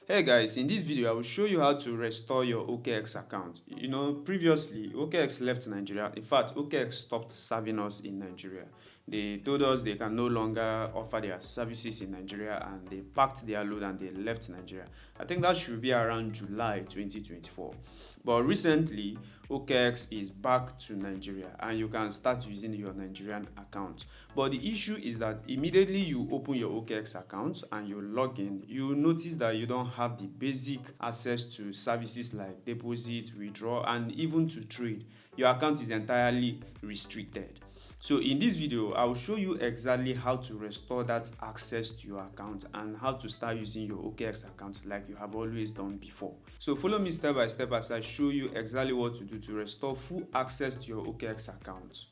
Hey guys, in this video I will show you how to restore your OKX account. Previously OKX left Nigeria. In fact, OKX stopped serving us in Nigeria. They told us they can no longer offer their services in Nigeria and they packed their load and they left Nigeria. I think that should be around July 2024. But recently, OKX is back to Nigeria and you can start using your Nigerian account. But the issue is that immediately you open your OKX account and you log in, you notice that you don't have the basic access to services like deposit, withdraw, and even to trade. Your account is entirely restricted. So in this video, I will show you exactly how to restore that access to your account and how to start using your OKX account like you have always done before. So follow me step by step as I show you exactly what to do to restore full access to your OKX account.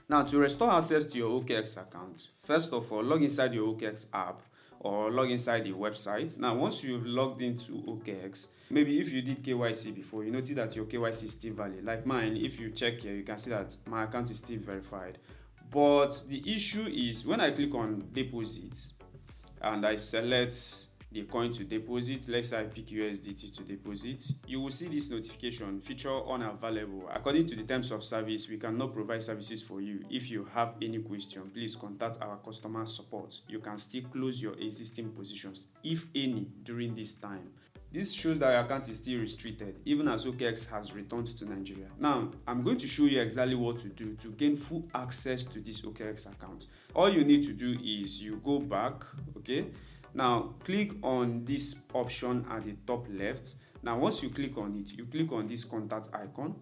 Now, to restore access to your OKX account, first of all, log inside your OKX app or log inside the website. Now, once you've logged into OKX, maybe if you did KYC before, you notice that your KYC is still valid. Like mine, if you check here, you can see that my account is still verified. But the issue is when I click on deposit and I select the coin to deposit, let's say I pick USDT to deposit, you will see this notification, feature unavailable. According to the terms of service, we cannot provide services for you. If you have any question, please contact our customer support. You can still close your existing positions, if any, during this time. This shows that your account is still restricted, even as OKX has returned to Nigeria. Now, I'm going to show you exactly what to do to gain full access to this OKX account. All you need to do is you go back, okay? Now, click on this option at the top left. Now, once you click on it, you click on this contact icon.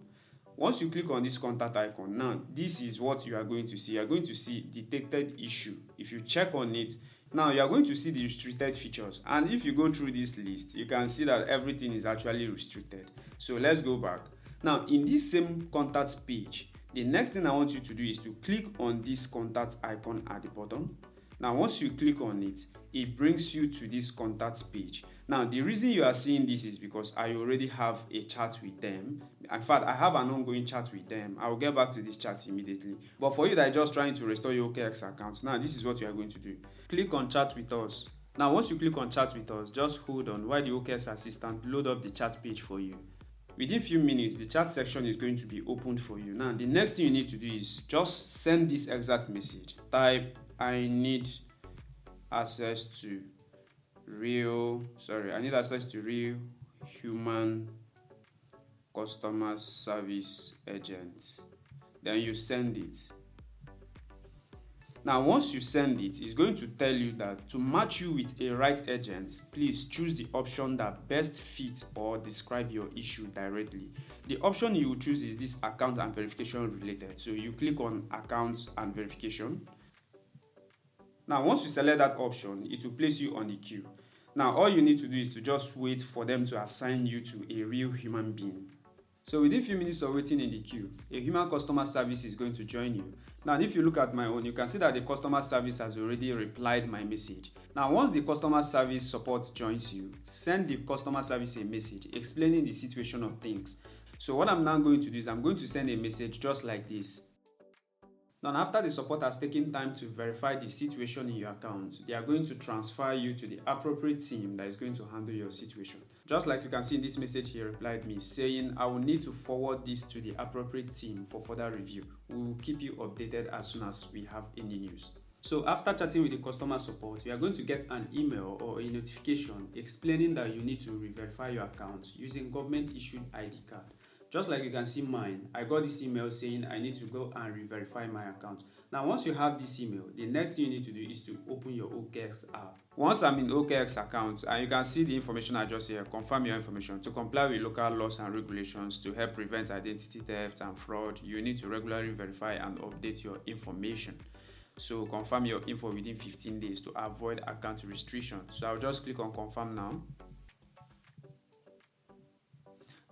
Once you click on this contact icon, now, this is what you are going to see. You are going to see detected issue. If you check on it, now you are going to see the restricted features. And if you go through this list, you can see that everything is actually restricted. So let's go back. Now, in this same contact page, the next thing I want you to do is to click on this contact icon at the bottom. Now, once you click on it, it brings you to this contact page. Now, the reason you are seeing this is because I already have a chat with them. In fact, I have an ongoing chat with them. I will get back to this chat immediately. But for you that are just trying to restore your OKX account, now this is what you are going to do. Click on chat with us. Now, once you click on chat with us, just hold on while the OKX assistant load up the chat page for you. Within a few minutes, the chat section is going to be opened for you. Now, the next thing you need to do is just send this exact message. Type, I need access to real human customer service agents. Then you send it. Now, once you send it, it's going to tell you that to match you with a right agent, please choose the option that best fits or describe your issue directly. The option you will choose is this account and verification related. So you click on account and verification. Now, once you select that option, it will place you on the queue. Now, all you need to do is to just wait for them to assign you to a real human being. So within a few minutes of waiting in the queue, a human customer service is going to join you. Now, if you look at my own, you can see that the customer service has already replied my message. Now, once the customer service support joins you, send the customer service a message explaining the situation of things. So what I'm now going to do is I'm going to send a message just like this. Now, after the support has taken time to verify the situation in your account, they are going to transfer you to the appropriate team that is going to handle your situation. Just like you can see in this message, he replied me saying, I will need to forward this to the appropriate team for further review. We will keep you updated as soon as we have any news. So after chatting with the customer support, you are going to get an email or a notification explaining that you need to re-verify your account using government-issued ID card. Just like you can see mine, I got this email saying I need to go and re-verify my account. Now, once you have this email, the next thing you need to do is to open your OKX app. Once I'm in OKX account, and you can see the information I just here, confirm your information. To comply with local laws and regulations to help prevent identity theft and fraud, you need to regularly verify and update your information. So confirm your info within 15 days to avoid account restrictions. So I'll just click on confirm now.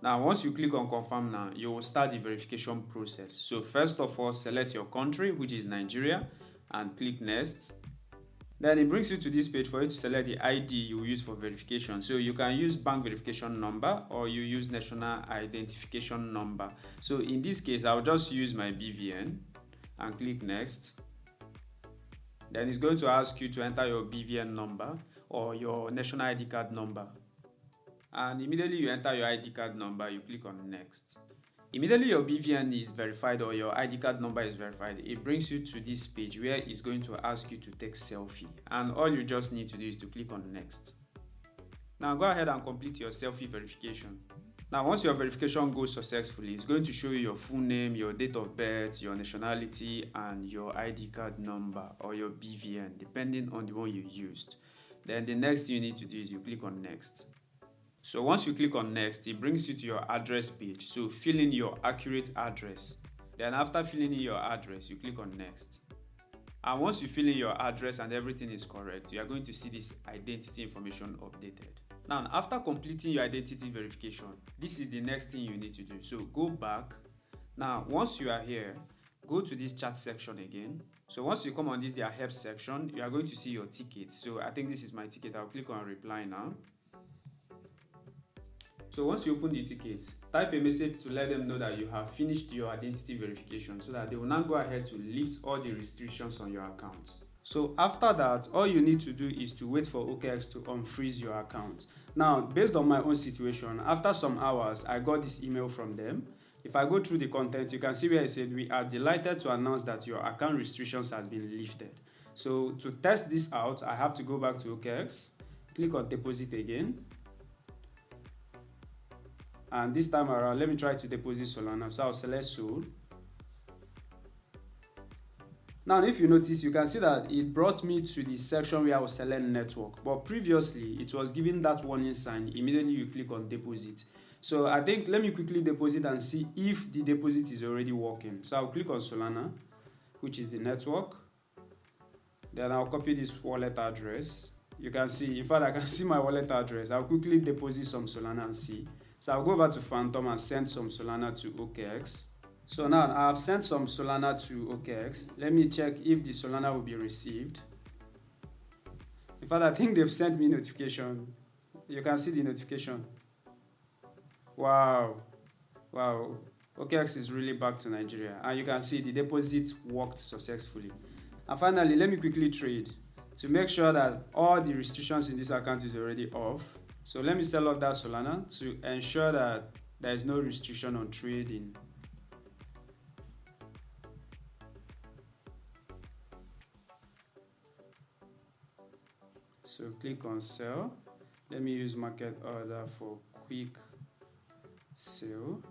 Now, once you click on confirm now, you will start the verification process. So first of all, select your country, which is Nigeria, and click next. Then it brings you to this page for you to select the ID you will use for verification. So you can use bank verification number or you use national identification number. So in this case, I'll just use my BVN and click next. Then it's going to ask you to enter your BVN number or your national ID card number. and immediately you enter your ID card number, you click on next. Immediately your BVN is verified or your ID card number is verified, it brings you to this page where it's going to ask you to take selfie, and all you just need to do is to click on next. Now go ahead and complete your selfie verification. Now once your verification goes successfully, it's going to show you your full name, your date of birth, your nationality, and your ID card number or your BVN, depending on the one you used. Then the next thing you need to do is you click on next. So once you click on next, it brings you to your address page. So fill in your accurate address. Then after filling in your address, you click on next. And once you fill in your address and everything is correct, you are going to see this identity information updated. Now, after completing your identity verification, this is the next thing you need to do. So go back. Now, once you are here, go to this chat section again. So once you come on their help section, you are going to see your ticket. So I think this is my ticket. I'll click on reply now. So once you open the ticket, type a message to let them know that you have finished your identity verification so that they will now go ahead to lift all the restrictions on your account. So after that, all you need to do is to wait for OKX to unfreeze your account. Now, based on my own situation, after some hours, I got this email from them. If I go through the content, you can see where it said, "We are delighted to announce that your account restrictions has been lifted." So to test this out, I have to go back to OKX, click on deposit again. And this time around, let me try to deposit Solana. So I'll select Sol. Now, if you notice, you can see that it brought me to the section where I was select network. But previously, it was giving that warning sign. Immediately, you click on deposit. So I think, let me quickly deposit and see if the deposit is already working. So I'll click on Solana, which is the network. Then I'll copy this wallet address. You can see, in fact, I can see my wallet address. I'll quickly deposit some Solana and see. So I'll go over to Phantom and send some Solana to OKX. So now I have sent some Solana to OKX. Let me check if the Solana will be received. In fact, I think they've sent me notification. You can see the notification. Wow. Wow. OKX is really back to Nigeria. And you can see the deposit worked successfully. And finally, let me quickly trade to make sure that all the restrictions in this account is already off. So let me sell off that Solana to ensure that there is no restriction on trading. So click on sell. Let me use market order for quick sale.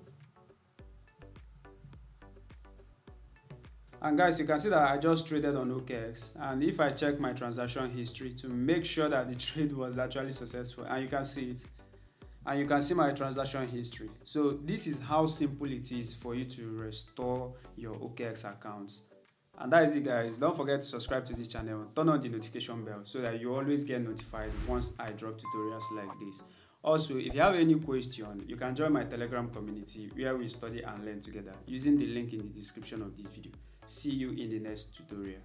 And guys, you can see that I just traded on OKX, and if I check my transaction history to make sure that the trade was actually successful, and you can see it, and you can see my transaction history. So this is how simple it is for you to restore your OKX account. And that is it, guys. Don't forget to subscribe to this channel, turn on the notification bell so that you always get notified once I drop tutorials like this. Also, if you have any question, you can join my Telegram community where we study and learn together using the link in the description of this video. See you in the next tutorial.